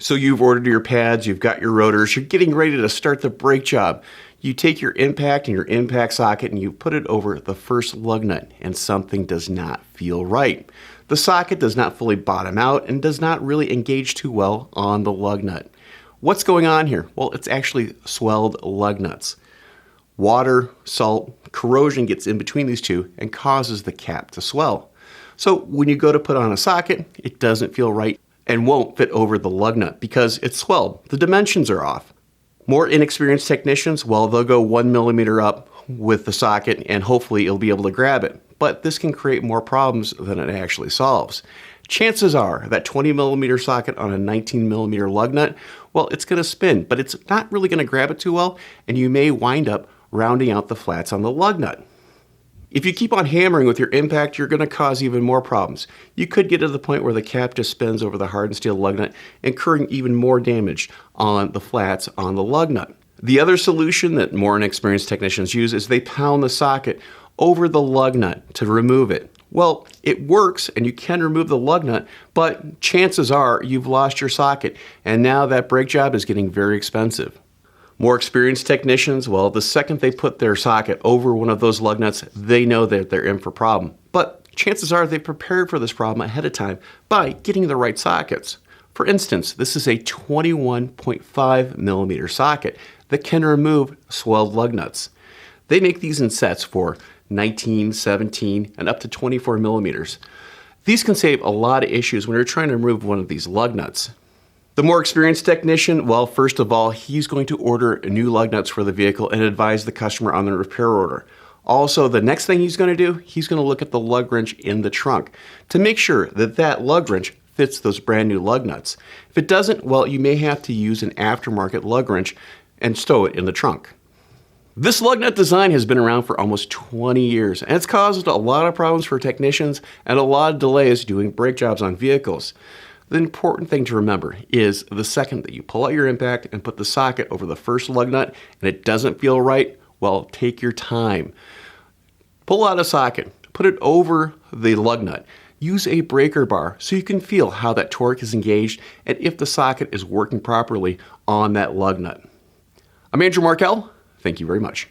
So you've ordered your pads, you've got your rotors, you're getting ready to start the brake job. You take your impact and your impact socket and you put it over the first lug nut, and something does not feel right. The socket does not fully bottom out and does not really engage too well on the lug nut. What's going on here? Well, it's actually swelled lug nuts. Water, salt, corrosion gets in between these two and causes the cap to swell. So when you go to put on a socket, it doesn't feel right and won't fit over the lug nut because it's swelled. The dimensions are off. More inexperienced technicians, well, they'll go 1 millimeter up with the socket and hopefully it'll be able to grab it. But this can create more problems than it actually solves. Chances are that 20 millimeter socket on a 19 millimeter lug nut, well, it's going to spin, but it's not really going to grab it too well, and you may wind up rounding out the flats on the lug nut. If you keep on hammering with your impact, you're going to cause even more problems. You could get to the point where the cap just spins over the hardened steel lug nut, incurring even more damage on the flats on the lug nut. The other solution that more inexperienced technicians use is they pound the socket over the lug nut to remove it. Well, it works and you can remove the lug nut, but chances are you've lost your socket, and now that brake job is getting very expensive. More experienced technicians, well, the second they put their socket over one of those lug nuts, they know that they're in for a problem. But chances are they've prepared for this problem ahead of time by getting the right sockets. For instance, this is a 21.5 millimeter socket that can remove swelled lug nuts. They make these in sets for 19, 17, and up to 24 millimeters. These can save a lot of issues when you're trying to remove one of these lug nuts. The more experienced technician, well, first of all, he's going to order new lug nuts for the vehicle and advise the customer on the repair order. Also, the next thing he's going to do, he's going to look at the lug wrench in the trunk to make sure that that lug wrench fits those brand new lug nuts. If it doesn't, well, you may have to use an aftermarket lug wrench and stow it in the trunk. This lug nut design has been around for almost 20 years, and it's caused a lot of problems for technicians and a lot of delays doing brake jobs on vehicles. The important thing to remember is the second that you pull out your impact and put the socket over the first lug nut and it doesn't feel right, well, take your time. Pull out a socket, put it over the lug nut. Use a breaker bar so you can feel how that torque is engaged and if the socket is working properly on that lug nut. I'm Andrew Markel. Thank you very much.